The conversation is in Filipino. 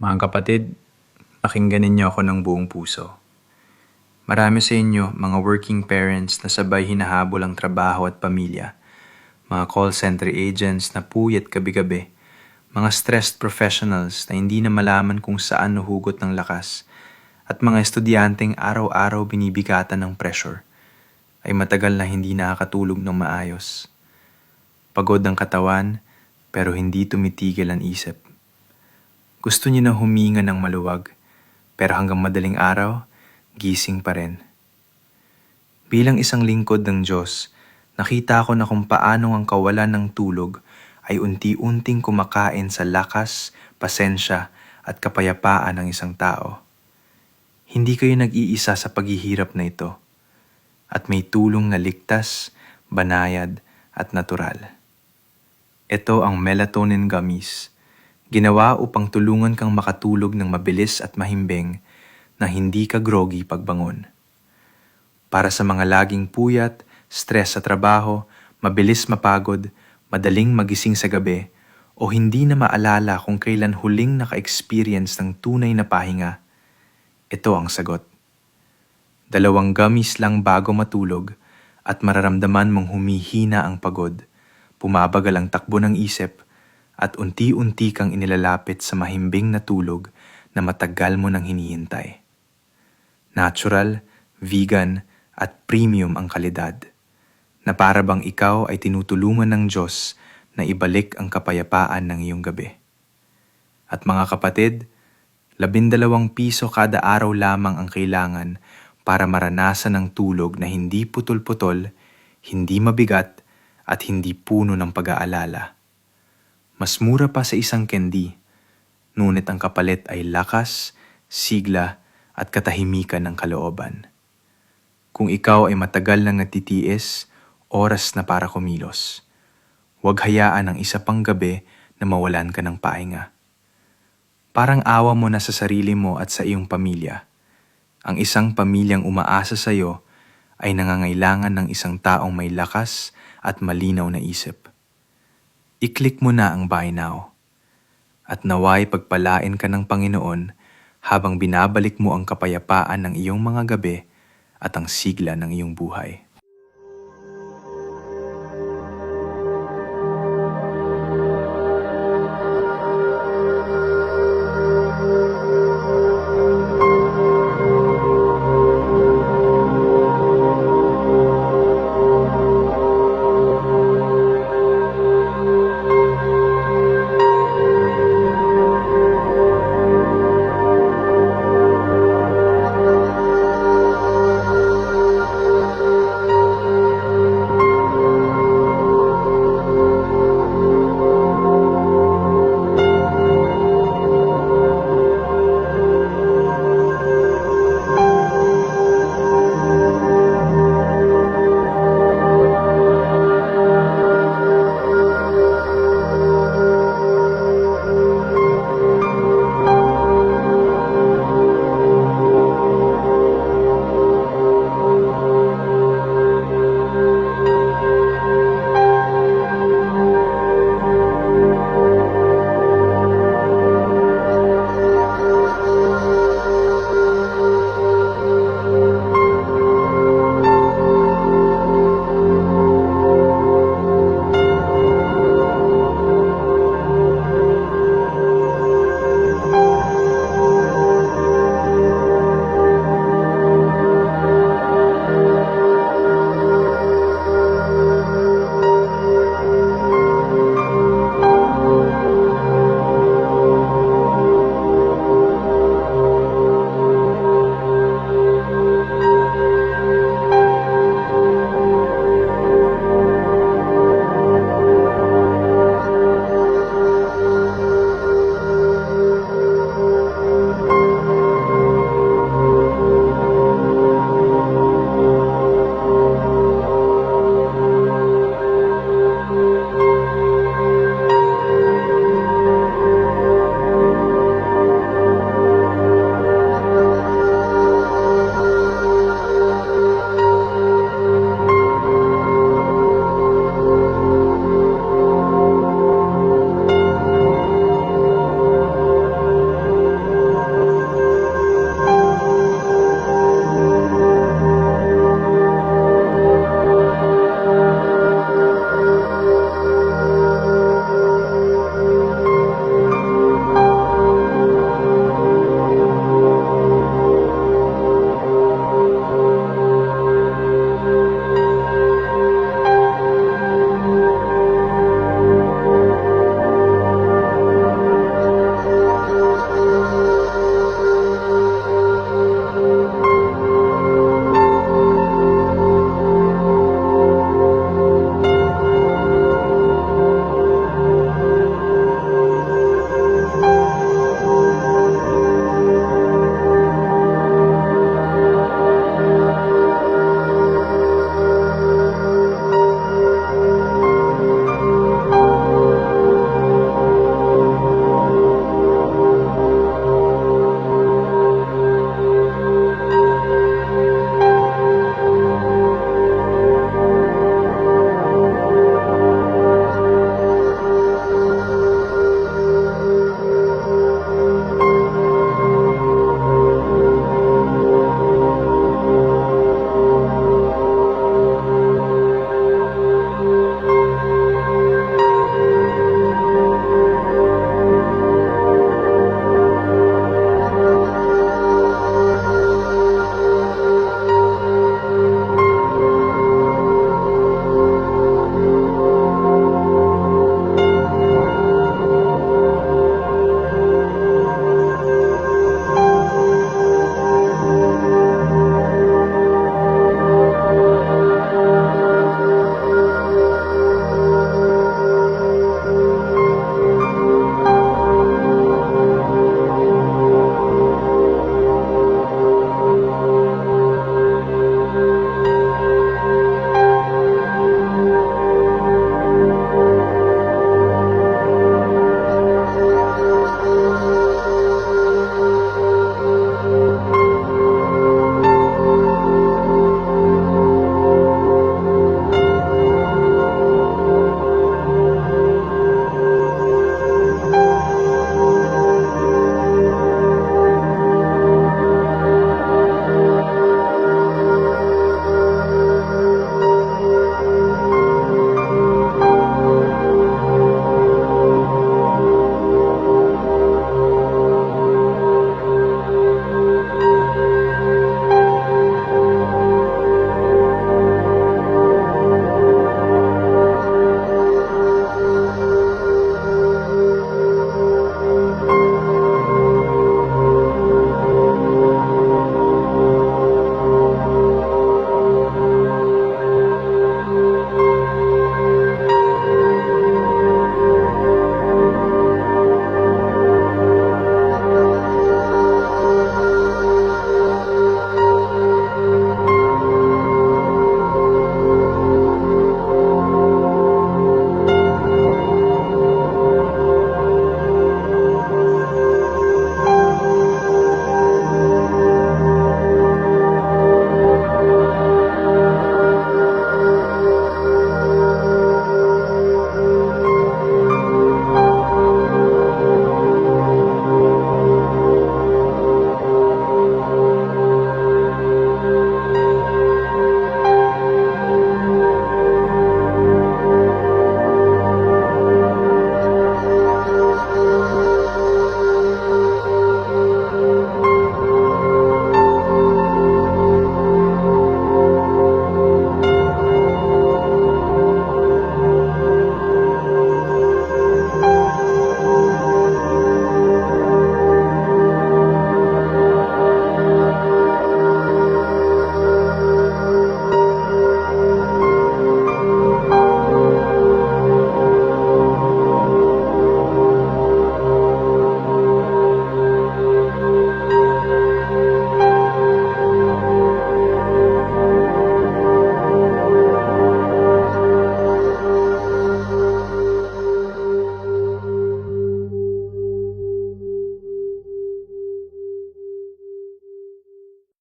Mga kapatid, pakinggan ninyo ako ng buong puso. Marami sa inyo, mga working parents na sabay hinahabol ang trabaho at pamilya, mga call center agents na puyat gabi-gabi, mga stressed professionals na hindi na malaman kung saan nahugot ng lakas, at mga estudyanteng araw-araw binibigatan ng pressure, ay matagal na hindi nakakatulog ng maayos. Pagod ang katawan, pero hindi tumitigil ang isip. Gusto niyo na huminga ng maluwag, pero hanggang madaling araw, gising pa rin. Bilang isang lingkod ng Diyos, nakita ko na kung paano ang kawalan ng tulog ay unti-unting kumakain sa lakas, pasensya at kapayapaan ng isang tao. Hindi kayo nag-iisa sa paghihirap na ito, at may tulong na ligtas, banayad at natural. Ito ang melatonin gummies, ginawa upang tulungan kang makatulog ng mabilis at mahimbing na hindi ka groggy pagbangon. Para sa mga laging puyat, stress sa trabaho, mabilis mapagod, madaling magising sa gabi, o hindi na maalala kung kailan huling naka-experience ng tunay na pahinga, ito ang sagot. 2 gummies lang bago matulog at mararamdaman mong humihina ang pagod, pumabagal ang takbo ng isip, at unti-unti kang inilalapit sa mahimbing na tulog na matagal mo nang hinihintay. Natural, vegan, at premium ang kalidad, na para bang ikaw ay tinutulungan ng Diyos na ibalik ang kapayapaan ng iyong gabi. At mga kapatid, 12 piso kada araw lamang ang kailangan para maranasan ang tulog na hindi putol-putol, hindi mabigat, at hindi puno ng pag-aalala. Mas mura pa sa isang candy, ngunit ang kapalit ay lakas, sigla, at katahimikan ng kalooban. Kung ikaw ay matagal nang nagtitiis, oras na para kumilos. Huwag hayaan ang isa pang gabi na mawalan ka ng pahinga. Parang awa mo na sa sarili mo at sa iyong pamilya. Ang isang pamilyang umaasa sa iyo ay nangangailangan ng isang taong may lakas at malinaw na isip. I-click mo na ang Buy Now. At naway pagpalain ka ng Panginoon habang binabalik mo ang kapayapaan ng iyong mga gabi at ang sigla ng iyong buhay.